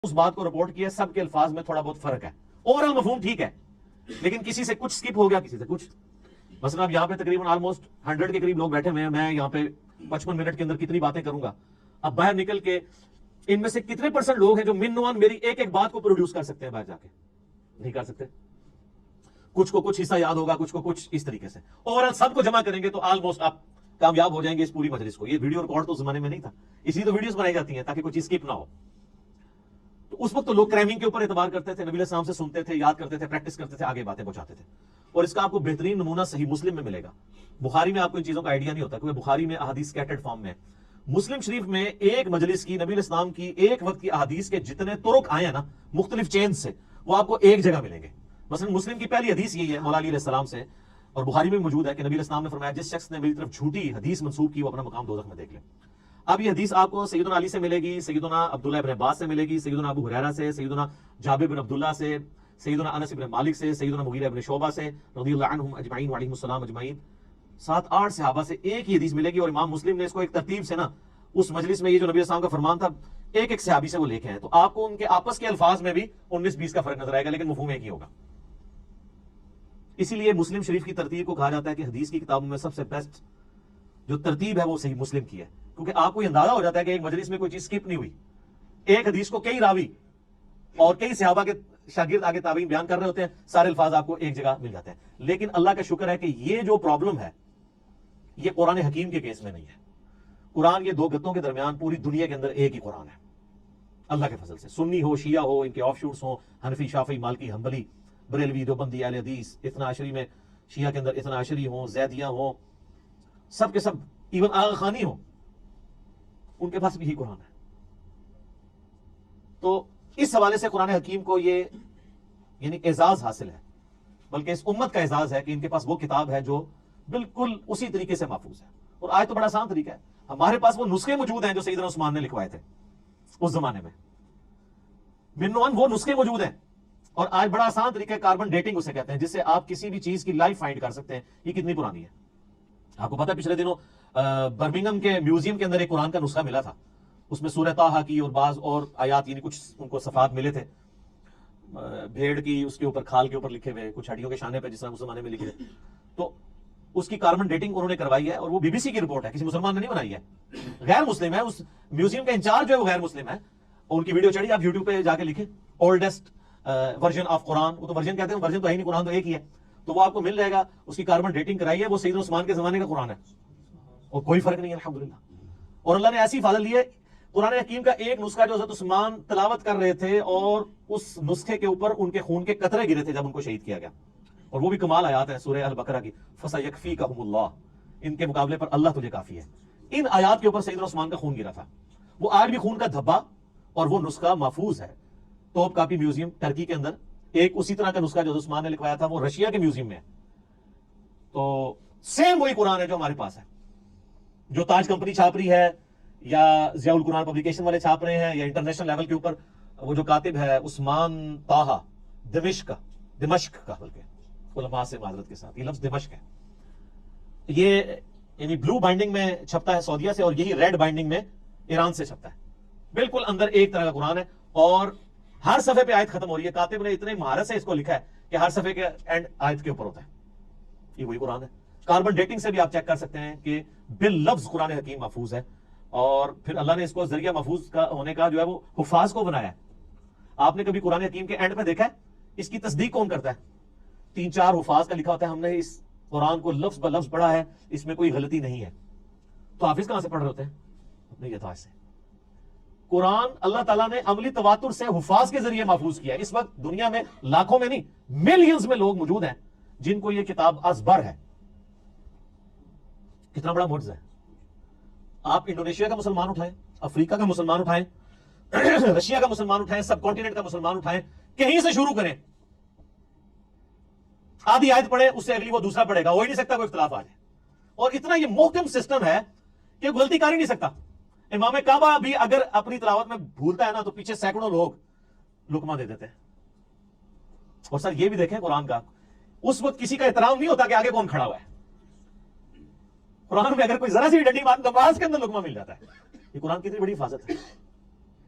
اس بات کو رپورٹ کیا، سب کے الفاظ میں تھوڑا بہت فرق ہے، اوورال مفہوم ٹھیک ہے، لیکن کسی سے کچھ سکپ ہو گیا، کسی سے کچھ. مثلا اب یہاں پہ تقریباً آلموسٹ 100 کے قریب لوگ بیٹھے ہوئے ہیں، میں یہاں پہ 55 منٹ کے اندر کتنی باتیں کروں گا. اب باہر نکل کے ان میں سے کتنے % لوگ ہیں جو من میری ایک ایک بات کو پروڈیوس کر سکتے ہیں؟ باہر جا کے نہیں کر سکتے. کچھ کو کچھ حصہ یاد ہوگا، کچھ کو کچھ اس طریقے سے. اوورال سب کو جمع کریں گے تو آلموسٹ آپ کامیاب ہو جائیں گے اس پوری مجلس کو. یہ ویڈیو ریکارڈ تو زمانے میں نہیں تھا، اسی تو ویڈیوز بنائی جاتی ہیں تاکہ کوئی چیز اسکپ نہ ہو. تو اس وقت تو لوگ کرائمنگ کے اوپر اعتبار کرتے تھے، نبی علیہ السلام سے سنتے تھے، یاد کرتے تھے، پریکٹس کرتے تھے، آگے باتیں پہنچاتے تھے. اور اس کا آپ کو بہترین نمونہ صحیح مسلم میں ملے گا. بخاری میں آپ کو ان چیزوں کا آئیڈیا نہیں ہوتا کیونکہ بخاری میں احادیث سکیٹرڈ فارم میں. مسلم شریف میں ایک مجلس کی نبی علیہ السلام کی ایک وقت کی احادیث کے جتنے طرق آئے ہیں نا مختلف چینز سے، وہ آپ کو ایک جگہ ملیں گے. مثلا مسلم کی پہلی حدیث یہی ہے مولا علی علیہ السلام سے، اور بخاری میں موجود ہے کہ نبی علیہ السلام نے فرمایا جس شخص نے میری طرف جھوٹی حدیث منسوب کی وہ اپنا مقام دوزخ میں دیکھ لے. اب یہ حدیث آپ کو سیدنا علی سے ملے گی، سیدنا عبداللہ ابن عباس سے ملے گی، سیدنا ابو ہریرہ سے، سیدنا جابر بن عبداللہ سے، سیدنا انس بن مالک سے، سیدنا مغیرہ بن شعبہ سے رضی اللہ عنہم اجمعین وعلیہم السلام اجمعین. 7-8 صحابہ سے ایک ہی حدیث ملے گی. اور امام مسلم نے اس کو ایک ترتیب سے نا اس مجلس میں، یہ جو نبی السلام کا فرمان تھا، ایک ایک صحابی سے وہ لے کے ہیں. تو آپ کو ان کے آپس کے الفاظ میں بھی 19-20 کا فرق نظر آئے گا، لیکن مفہوم ایک ہی ہوگا. اسی لیے مسلم شریف کی ترتیب کو کہا جاتا ہے کہ حدیث کی کتابوں میں سب سے بیسٹ جو ترتیب ہے وہ صحیح مسلم کی ہے، کیونکہ آپ کو یہ اندازہ ہو جاتا ہے کہ ایک مجلس میں کوئی چیز سکپ نہیں ہوئی. ایک حدیث کو کئی راوی اور کئی صحابہ کے شاگرد آگے تابعین بیان کر رہے ہوتے ہیں، سارے الفاظ آپ کو ایک جگہ مل جاتے ہیں. لیکن اللہ کا شکر ہے کہ یہ جو پرابلم ہے یہ قرآن حکیم کے کیس میں نہیں ہے. قرآن یہ دو گتوں کے درمیان پوری دنیا کے اندر ایک ہی قرآن ہے اللہ کے فضل سے. سنی ہو، شیعہ ہو، ان کے آف شوٹس ہوں، حنفی، شافعی، مالکی، حنبلی، بریلوی، دیوبندی، اہل حدیث، اثنا عشری میں شیعہ کے اندر اثنا عشری ہوں، زیدیہ ہوں، سب کے سب، ایون آغا خانی ہوں، ان کے پاس بھی یہی قرآن ہے. تو اس حوالے سے قرآن حکیم کو یہ یعنی اعزاز حاصل ہے، بلکہ اس امت کا اعزاز ہے کہ ان کے پاس وہ کتاب ہے جو بالکل اسی طریقے سے محفوظ ہے. اور آج تو بڑا آسان طریقہ ہے، ہمارے پاس وہ نسخے موجود ہیں جو سیدنا عثمان نے لکھوائے تھے اس زمانے میں. من وہ نسخے موجود ہیں. اور آج بڑا آسان طریقہ ہے، کاربن ڈیٹنگ اسے کہتے ہیں، جس سے آپ کسی بھی چیز کی لائف فائنڈ کر سکتے ہیں یہ کتنی پرانی ہے. آپ کو پتہ ہے پچھلے دنوں برمنگم کے میوزیم کے اندر ایک قرآن کا نسخہ ملا تھا. اس میں سورہ طٰہٰ کی اور بعض اور آیات یعنی کچھ ان کو صفحات ملے تھے، بھیڑ کی اس کے اوپر کھال کے اوپر لکھے ہوئے، کچھ ہڈیوں کے شانے پہ جس طرح اس زمانے میں لکھے. تو اس کی کاربن ڈیٹنگ انہوں نے کروائی ہے، اور وہ بی بی سی کی رپورٹ ہے، کسی مسلمان نے نہیں بنائی ہے. غیر مسلم ہے، اس میوزیم کا انچارج جو ہے وہ غیر مسلم ہے. اور ان کی ویڈیو چڑھی، آپ یوٹیوب پہ جا کے لکھیں اولڈسٹ ورژن آف قرآن. وہ تو ورژن کہتے ہیں، ورژن تو ہے ہی نہیں، قرآن تو ایک ہی ہے. تو وہ آپ کو مل جائے گا، اس کی کاربن ڈیٹنگ کرائی ہے، وہ سیدنا عثمان کے زمانے کا قرآن ہے اور کوئی فرق نہیں ہے الحمدللہ. اور اللہ نے ایسی فضل دی ہے، قرآن حکیم کا ایک نسخہ جو حضرت عثمان تلاوت کر رہے تھے اور اس نسخے کے اوپر ان کے خون کے قطرے گرے تھے جب ان کو شہید کیا گیا. اور وہ بھی کمال آیات ہے سورہ البقرہ کی، فَسَيَكْفِيكَهُمُ اللَّهُ، ان کے مقابلے پر اللہ تجھے کافی ہے. ان آیات کے اوپر سیدنا عثمان کا خون گرا تھا. وہ آج بھی خون کا دھبا اور وہ نسخہ محفوظ ہے توپ کاپی میوزیم ٹرکی کے اندر. ایک اسی طرح کا نسخہ جو عثمان نے لکھوایا تھا وہ رشیا کے میوزیم میں ہے. تو سیم وہی قرآن ہے جو ہمارے پاس ہے، جو تاج کمپنی چھاپ رہی ہے یا ضیاء القرآن پبلیکیشن والے چھاپ رہے ہیں یا انٹرنیشنل لیول کے اوپر وہ جو کاتب ہے عثمان طٰہٰ دمشق کا بلکہ علماء سے معذرت کے ساتھ یہ لفظ دمشق ہے. یہ یعنی بلو بائنڈنگ میں چھپتا ہے سعودیہ سے، اور یہی ریڈ بائنڈنگ میں ایران سے چھپتا ہے. بالکل اندر ایک طرح کا قرآن ہے، اور ہر صفحے پہ آیت ختم ہو رہی ہے. کاتب نے اتنے مہارت سے اس کو لکھا ہے کہ ہر صفحے کے اینڈ آیت کے اوپر ہوتا ہے. یہ وہی قرآن ہے. کاربن ڈیٹنگ سے بھی آپ چیک کر سکتے ہیں کہ باللفظ قرآن حکیم محفوظ ہے. اور پھر اللہ نے اس کو ذریعہ محفوظ کا ہونے کا جو ہے وہ حفاظ کو بنایا ہے. آپ نے کبھی قرآن حکیم کے اینڈ پہ دیکھا ہے اس کی تصدیق کون کرتا ہے؟ 3-4 حفاظ کا لکھا ہوتا ہے ہم نے اس قرآن کو لفظ بلفظ پڑھا ہے، اس میں کوئی غلطی نہیں ہے. تو حافظ کہاں سے پڑھ رہے ہوتے ہیں؟ اپنے یتاج سے. قرآن اللہ تعالیٰ نے عملی تواتر سے حفاظ کے ذریعے محفوظ کیا ہے. اس وقت دنیا میں لاکھوں میں نہیں ملینز میں لوگ موجود ہیں جن کو یہ کتاب ازبر ہے. کتنا بڑا معجزہ ہے. آپ انڈونیشیا کا مسلمان اٹھائیں، افریقہ کا مسلمان اٹھائیں، رشیا کا مسلمان اٹھائیں، سب کانٹیننٹ کا مسلمان اٹھائیں، کہیں سے شروع کریں، آدھی آیت پڑھے اس سے اگلی وہ دوسرا پڑھے گا، ہو ہی نہیں سکتا کوئی اختلاف آ جائے. اور اتنا یہ محکم سسٹم ہے کہ غلطی کر ہی نہیں سکتا. امام کعبہ بھی اگر اپنی تلاوت میں بھولتا ہے نا تو پیچھے سینکڑوں لوگ لقمہ دے دیتے ہیں. اور سر یہ بھی دیکھیں قرآن کا اس وقت کسی کا احترام نہیں ہوتا کہ آگے کون کھڑا ہوا ہے. قرآن میں اگر کوئی ذرا سی ڈنڈی مار نماز کے اندر لقمہ مل جاتا ہے. یہ قرآن کی اتنی بڑی حفاظت ہے.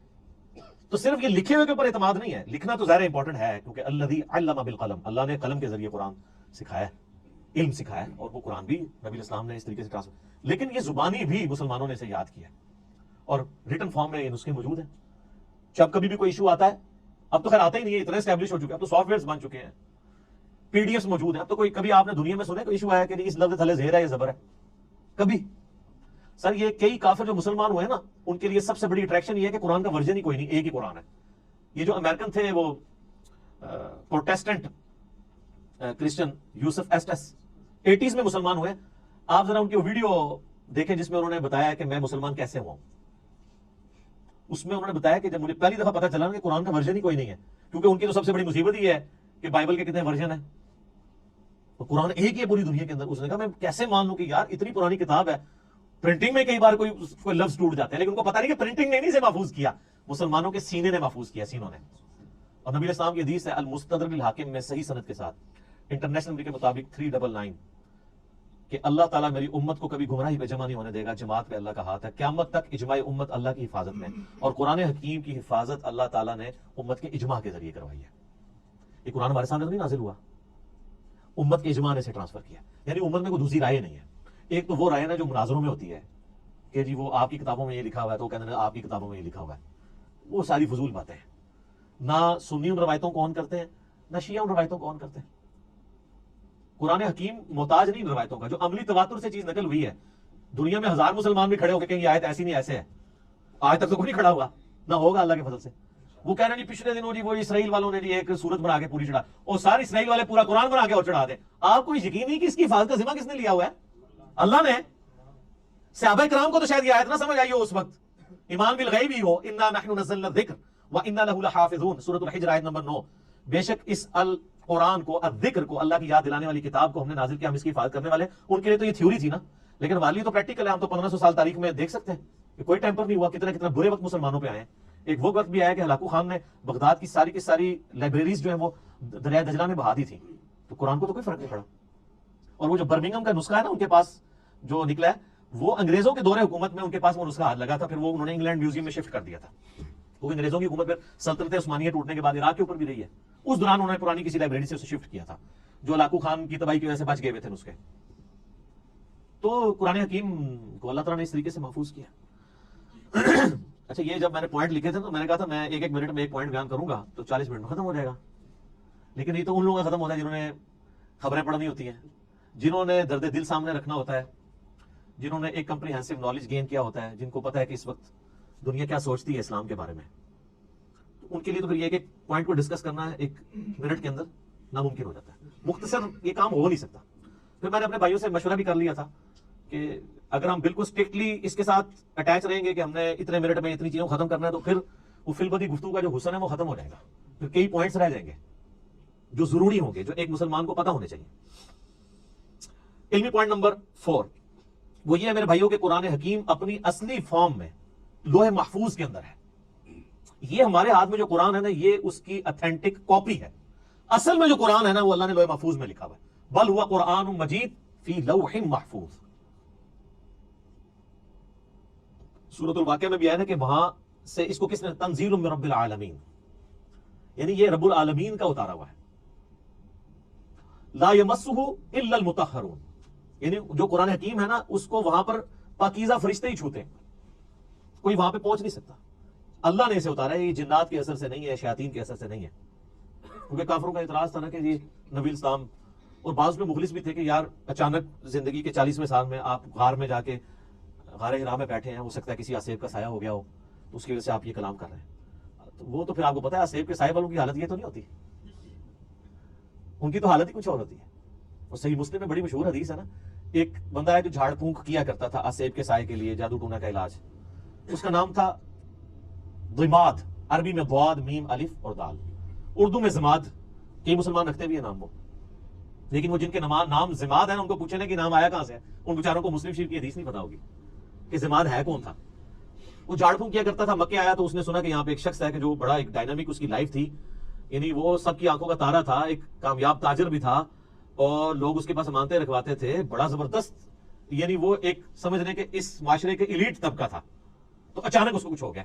تو صرف یہ لکھے ہوئے کے اوپر اعتماد نہیں ہے، لکھنا تو ظاہر امپورٹنٹ ہے کیونکہ الذی علم بالقلم، اللہ نے قلم کے ذریعے قرآن سکھایا، علم سکھایا، اور وہ قرآن بھی نبی اسلام نے اس طریقے سے ٹرانسفر، لیکن یہ زبانی بھی مسلمانوں نے اسے یاد کیا اور ریٹن فارم میں یہ نسخے موجود ہیں۔ جب کبھی بھی کوئی ایشو آتا ہے، اب تو خیر آتا ہی نہیں ہے، اتنے اسٹیبلش ہو چکے ہیں، اب تو سافٹ ویئرز بن چکے ہیں، پی ڈی ایفs موجود ہیں، اب تو کوئی کبھی آپ نے دنیا میں سنا کوئی ایشو آیا کہ اس لفظ تھلے زیر ہے یا زبر ہے؟ کبھی؟ سر یہ کئی کافر جو مسلمان ہوئے ہیں نا، ان کے لیے سب سے بڑی اٹریکشن یہ ہے کہ قرآن کا ورژن ہی کوئی نہیں، ایک ہی قرآن ہے۔ یہ جو امریکن تھے وہ پروٹیسٹنٹ کرسچن یوسف ایسٹس 80s میں مسلمان ہوئے، آپ ذرا ان کی ویڈیو دیکھیں جس میں انہوں نے بتایا کہ میں مسلمان کیسے ہوا ہوں۔ اس میں انہوں نے بتایا کہ جب مجھے پہلی دفعہ پتا چلا کہ قرآن کا ورژن ہی کوئی نہیں ہے، کیونکہ ان کی تو سب سے بڑی مصیبت یہ ہے کہ بائبل کے کتنے ورژن ہیں، تو قرآن ایک ہی ہے پوری دنیا کے اندر۔ اس نے کہا میں کیسے مان لوں کہ یار اتنی پرانی کتاب ہے، پرنٹنگ میں کئی بار کوئی لفظ ٹوٹ جاتے ہیں، لیکن ان کو پتا نہیں کہ پرنٹنگ نے نہیں سے محفوظ کیا، مسلمانوں کے سینے نے محفوظ کیا، سینوں نے۔ اور نبی اسلام کی حدیث ہے المستدرک للحاکم میں صحیح سند کے ساتھ انٹرنیشنل نمبر کے مطابق 399 کہ اللہ تعالیٰ میری امت کو کبھی گمراہی پہ جمع نہیں ہونے دے گا، جماعت پہ اللہ کا ہاتھ ہے، قیامت تک اجماع امت اللہ کی حفاظت میں، اور قرآن حکیم کی حفاظت اللہ تعالیٰ نے امت کے اجماع کے ذریعے کروائی ہے۔ یہ قرآن ہمارے سامنے تو نہیں نازل ہوا، امت کے اجماع نے اسے ٹرانسفر کیا، یعنی امت میں کوئی دوسری رائے نہیں ہے۔ ایک تو وہ رائے نا جو مناظروں میں ہوتی ہے کہ جی وہ آپ کی کتابوں میں یہ لکھا ہوا ہے تو وہ کہتے ہیں آپ کی کتابوں میں یہ لکھا ہوا ہے، وہ ساری فضول باتیں ہیں۔ نہ سنی ان روایتوں کو آن کرتے ہیں، نہ شیعہ ان روایتوں کو آن کرتے ہیں۔ قرآن حکیم محتاج نہیں روایتوں کا، جو عملی تواتر سے چیز نقل ہوئی ہے، دنیا میں ہزار مسلمان بھی کھڑے ہو کے کہیں یہ آیت ایسی نہیں ایسے ہے، آج تک تو کوئی نہیں کھڑا ہوا، نہ ہوگا اللہ کے فضل سے۔ وہ کہہ رہے ہیں پچھلے دنوں جی وہ اسرائیل والوں نے جی ایک سورت بنا کے پوری چڑھا، اور سارے اسرائیل والے پورا قرآن بنا کے اور چڑھا دیں۔ آپ کو یقین نہیں کہ اس کی حفاظت کا ذمہ کس نے لیا ہوا ہے؟ اللہ نے۔ صحابہ کرام کو تو شاید یہ آیت نہ سمجھ آئی ہو اس وقت، ایمان بالغیب ہی ہو، انا نحن نزلنا الذکر وانا لہ لحافظون، سورۃ الحجر آیت نمبر 9، بے شک اس قرآن کو، الذکر کو، اللہ کی یاد دلانے والی کتاب کو ہم نے نازل کیا، ہم اس کی حفاظت کرنے والے۔ ان کے لیے تو یہ تھیوری تھی نا، لیکن والی تو پریکٹیکل ہے، ہم تو 1500 سال تاریخ میں دیکھ سکتے ہیں کہ کوئی ٹیمپر نہیں ہوا، کتنا برے وقت مسلمانوں پہ آئے ہیں۔ ایک وہ وقت بھی آیا کہ ہلاکو خان نے بغداد کی ساری لائبریریز جو ہیں وہ دریائے دجلہ میں بہا دی تھی، تو قرآن کو تو کوئی فرق نہیں پڑا۔ اور وہ جو برمنگھم کا نسخہ ہے نا ان کے پاس جو نکلا ہے، وہ انگریزوں کے دور حکومت میں ان کے پاس وہ نسخہ ہاتھ لگا تھا، پھر وہ انہوں نے انگلینڈ میوزیم میں شفٹ کر دیا تھا، کیونکہ انگریزوں کی حکومت پھر سلطنت عثمانیہ ٹوٹنے کے بعد عراق کے اوپر بھی رہی ہے، اس دوران انہوں نے پرانی کسی لائبریری سے اسے شفٹ کیا تھا، جو ہلاکو خان کی تباہی کی وجہ سے بچ گئے ہوئے تھے نسخے۔ تو قرآن حکیم کو اللہ تعالیٰ نے اس طریقے سے محفوظ کیا۔ اچھا یہ جب میں نے پوائنٹ لکھے تھے تو میں نے کہا تھا میں ایک منٹ میں ایک پوائنٹ بیان کروں گا تو 40 منٹ میں ختم ہو جائے گا، لیکن یہ تو ان لوگوں کا ختم ہوتا ہے جنہوں نے خبریں پڑھنی ہوتی ہیں، جنہوں نے درد دل سامنے رکھنا ہوتا ہے، جنہوں نے ایک کمپریہنسو نالج گین کیا ہوتا ہے، جن کو پتا ہے کہ اس وقت دنیا کیا سوچتی ہے اسلام کے بارے میں، ان کے لیے تو پھر یہ ایک پوائنٹ کو ڈسکس کرنا ہے 1 منٹ کے اندر ناممکن ہو جاتا ہے، مختصر یہ کام ہو نہیں سکتا۔ پھر میں نے اپنے بھائیوں سے مشورہ بھی کر لیا تھا کہ اگر ہم بالکل اسٹرکٹلی اس کے ساتھ اٹیچ رہیں گے کہ ہم نے اتنے منٹ میں اتنی چیزوں کو ختم کرنا ہے، تو پھر وہ فی البدی گفتگو کا جو حسن ہے وہ ختم ہو جائے گا، پھر کئی پوائنٹس رہ جائیں گے جو ضروری ہوں گے، جو ایک مسلمان کو پتہ ہونے چاہیے۔ علمی پوائنٹ نمبر 4 وہ یہ ہے میرے بھائیوں کہ قرآن حکیم اپنی اصلی فارم میں لوح محفوظ کے اندر ہے۔ یہ ہمارے ہاتھ میں جو قرآن ہے نا، یہ اس کی اتھینٹک کاپی ہے۔ اصل میں جو قرآن ہے نا وہ اللہ نے لوح محفوظ میں لکھا ہوا ہے، بل ہوا قرآن مجید فی لوح محفوظ۔ سورۃ الواقعہ میں بھی آیا نا کہ وہاں سے اس کو کس نے، تنزیل من رب العالمین، یعنی یہ رب العالمین کا اتارا ہوا ہے۔ لا یمسہ الا المطہرون، یعنی جو قرآن حکیم ہے نا اس کو وہاں پر پاکیزہ فرشتے ہی چھوتے ہیں، کوئی وہاں پہ پہنچ نہیں سکتا۔ اللہ نے اسے اتارا ہے، یہ جنات کے اثر سے نہیں ہے، شیاطین کے اثر سے نہیں ہے، کیونکہ کافروں کا اعتراض تھا نا کہ جی نبی اسلام، اور بعض میں مخلص بھی تھے کہ یار اچانک زندگی کے 40ویں سال میں آپ غار میں جا کے غار حرا میں بیٹھے ہیں، ہو سکتا ہے کسی آسیب کا سایہ ہو گیا ہو تو اس کی وجہ سے آپ یہ کلام کر رہے ہیں، تو وہ تو پھر آپ کو پتا ہے آسیب کے سائے والوں کی حالت یہ تو نہیں ہوتی، ان کی تو حالت ہی کچھ اور ہوتی ہے۔ اور صحیح مسلم میں بڑی مشہور حدیث ہے نا، ایک بندہ ہے جو جھاڑ پھونک کیا کرتا تھا آسیب کے سائے کے لیے، جادو ٹونا کا علاج، اس کا نام تھا ضماد، عربی میں ضاد میم الف اور دال، اردو میں زماد، کئی مسلمان رکھتے بھی ہیں نام وہ، لیکن وہ جن کے نام زماد ہے نا ان کو پوچھنے کہ نام آیا کہاں سے ہے، ان بیچاروں کو مسلم شریف کی حدیث نہیں پتا ہوگی کہ زماد ہے کون تھا۔ وہ جھاڑ پھونک کیا کرتا تھا، مکے آیا تو اس نے سنا کہ یہاں پہ ایک شخص ہے کہ جو بڑا ایک ڈائنامک اس کی لائف تھی، یعنی وہ سب کی آنکھوں کا تارا تھا، ایک کامیاب تاجر بھی تھا اور لوگ اس کے پاس امانتیں رکھواتے تھے، بڑا زبردست، یعنی وہ ایک سمجھنے کہ اس معاشرے کے ایلیٹ طبقہ تھا۔ تو اچانک اس کو کچھ ہو گیا۔